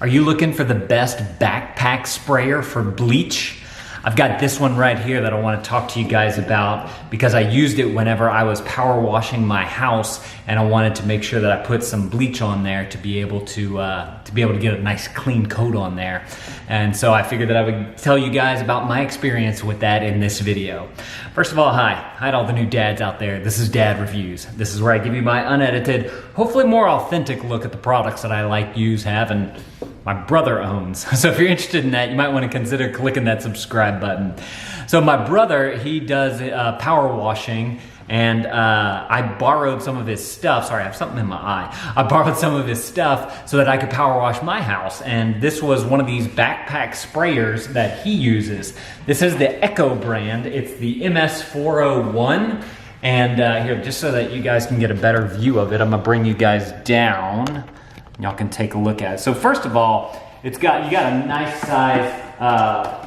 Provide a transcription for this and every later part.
Are you looking for the best backpack sprayer for bleach? I've got this one right here that I want to talk to you guys about because I used it whenever I was power washing my house, and I wanted to make sure that I put some bleach on there to be able to get a nice clean coat on there. And so I figured that I would tell you guys about my experience with that in this video. First of all, hi to all the new dads out there. This is Dad Reviews. This is where I give you my unedited, hopefully more authentic look at the products that I like, use, have, and my brother owns. So if you're interested in that, you might want to consider clicking that subscribe button. So my brother, he does power washing, and I borrowed some of his stuff. Sorry, I have something in my eye. I borrowed some of his stuff so that I could power wash my house. And this was one of these backpack sprayers that he uses. This is the Echo brand. It's the MS401. And here, just so that you guys can get a better view of it, I'm gonna bring you guys down. Y'all can take a look at it. So first of all, you got a nice size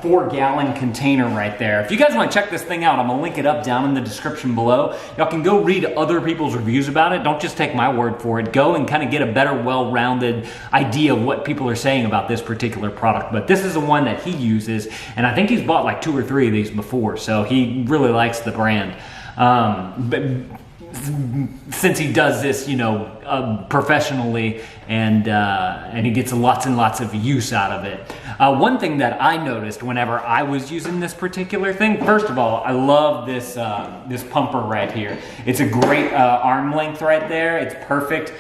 4-gallon container right there. If you guys want to check this thing out, I'm gonna link it up down in the description below. Y'all can go read other people's reviews about it. Don't just take my word for it. Go and kind of get a better, well-rounded idea of what people are saying about this particular product. But this is the one that he uses, and I think he's bought like 2 or 3 of these before, so he really likes the brand. But since he does this, you know, professionally, and he gets lots and lots of use out of it. One thing that I noticed whenever I was using this particular thing, first of all, I love this this pumper right here. It's a great arm length right there. It's perfect,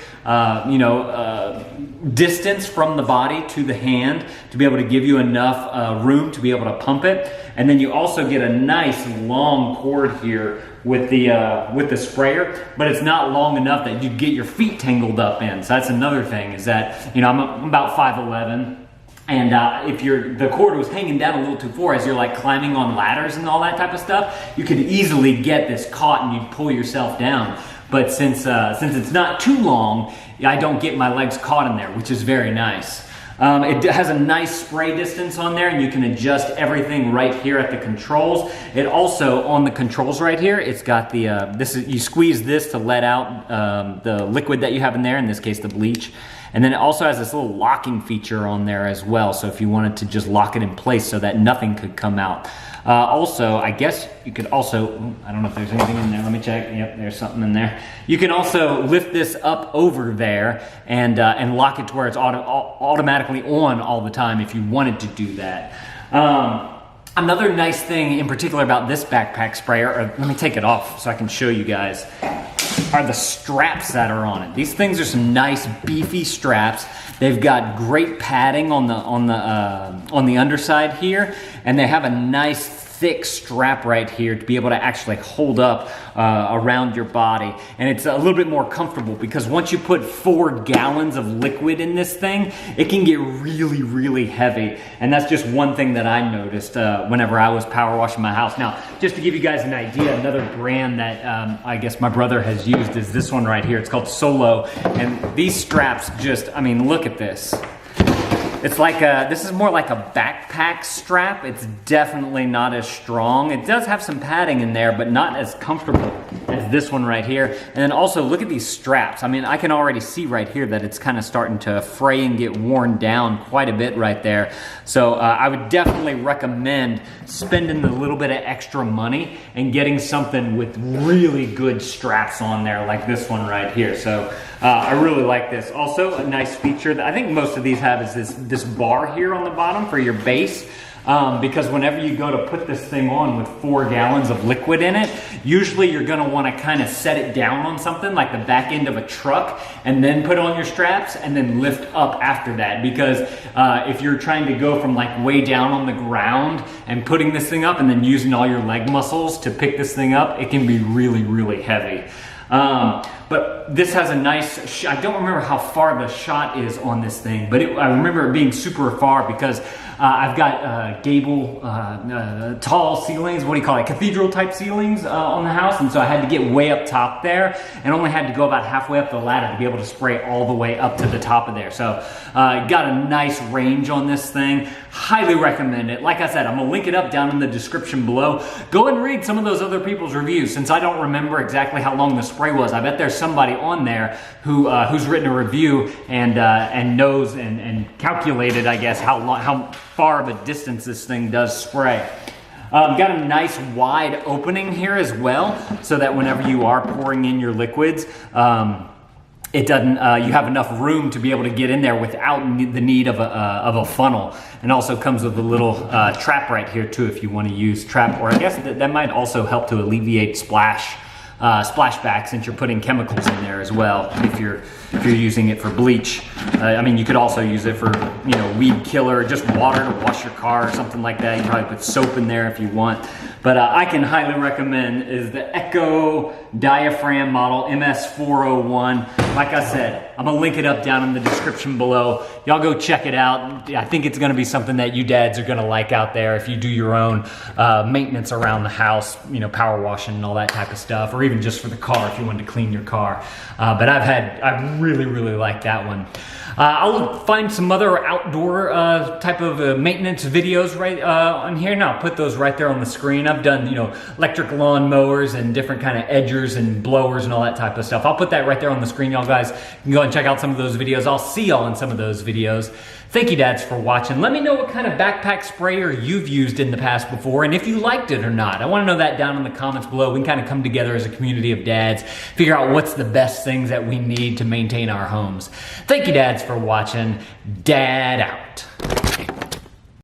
distance from the body to the hand to be able to give you enough room to be able to pump it. And then you also get a nice long cord here with the sprayer, but it's not long enough that you get your feet tangled up in. So that's another thing, is that, you know, I'm about 5'11", and if the cord was hanging down a little too far as you're like climbing on ladders and all that type of stuff, you could easily get this caught and you'd pull yourself down. But since it's not too long, I don't get my legs caught in there, which is very nice. It has a nice spray distance on there, and you can adjust everything right here at the controls. It also, on the controls right here, it's got the, you squeeze this to let out the liquid that you have in there, in this case the bleach. And then it also has this little locking feature on there as well, so if you wanted to just lock it in place so that nothing could come out. Also, I guess you could also, I don't know if there's anything in there, let me check. Yep, there's something in there. You can also lift this up over there and lock it to where it's automatically on all the time if you wanted to do that. Another nice thing in particular about this backpack sprayer, or let me take it off so I can show you guys, are the straps that are on it. These things are some nice beefy straps. They've got great padding on the underside here, and they have a nice thick strap right here to be able to actually hold up around your body. And it's a little bit more comfortable because once you put 4 gallons of liquid in this thing, it can get really, really heavy. And that's just one thing that I noticed whenever I was power washing my house. Now, just to give you guys an idea, another brand that I guess my brother has used is this one right here. It's called Solo. And these straps just, I mean, look at this. It's like this is more like a backpack strap. It's definitely not as strong. It does have some padding in there, but not as comfortable as this one right here. And then also look at these straps. I mean, I can already see right here that it's kind of starting to fray and get worn down quite a bit right there. So I would definitely recommend spending a little bit of extra money and getting something with really good straps on there like this one right here. So I really like this. Also, a nice feature that I think most of these have is this bar here on the bottom for your base. Because whenever you go to put this thing on with 4 gallons of liquid in it, usually you're gonna wanna kind of set it down on something like the back end of a truck and then put on your straps and then lift up after that. Because if you're trying to go from like way down on the ground and putting this thing up and then using all your leg muscles to pick this thing up, it can be really, really heavy. But this has a nice, I don't remember how far the shot is on this thing, but I remember it being super far because I've got gable, tall ceilings, what do you call it, cathedral type ceilings on the house, and so I had to get way up top there and only had to go about halfway up the ladder to be able to spray all the way up to the top of there. So got a nice range on this thing. Highly recommend it. Like I said, I'm gonna link it up down in the description below. Go and read some of those other people's reviews. Since I don't remember exactly how long the spray was, I bet there's somebody somebody on there who's written a review and knows and calculated, I guess, how far of a distance this thing does spray. Got a nice wide opening here as well, so that whenever you are pouring in your liquids, it doesn't. You have enough room to be able to get in there without the need of a funnel. And also comes with a little trap right here too, if you want to use trap. Or I guess that might also help to alleviate splashback, since you're putting chemicals in there as well. If you're using it for bleach, I mean, you could also use it for, you know, weed killer, just water to wash your car or something like that. You can probably put soap in there if you want. But I can highly recommend is the Echo diaphragm model MS401. Like I said, I'm gonna link it up down in the description below. Y'all go check it out. I think it's gonna be something that you dads are gonna like out there if you do your own maintenance around the house, you know, power washing and all that type of stuff, or even just for the car if you wanted to clean your car. But I really like that one. I'll find some other outdoor type of maintenance videos right on here, and I'll put those right there on the screen. I've done, you know, electric lawn mowers and different kind of edgers and blowers and all that type of stuff. I'll put that right there on the screen. Y'all guys can go and check out some of those videos. I'll see y'all in some of those videos. Thank you, dads, for watching. Let me know what kind of backpack sprayer you've used in the past before, and if you liked it or not. I want to know that down in the comments below. We can kind of come together as a community of dads, figure out what's the best things that we need to maintain our homes. Thank you, dads, for watching. Dad out.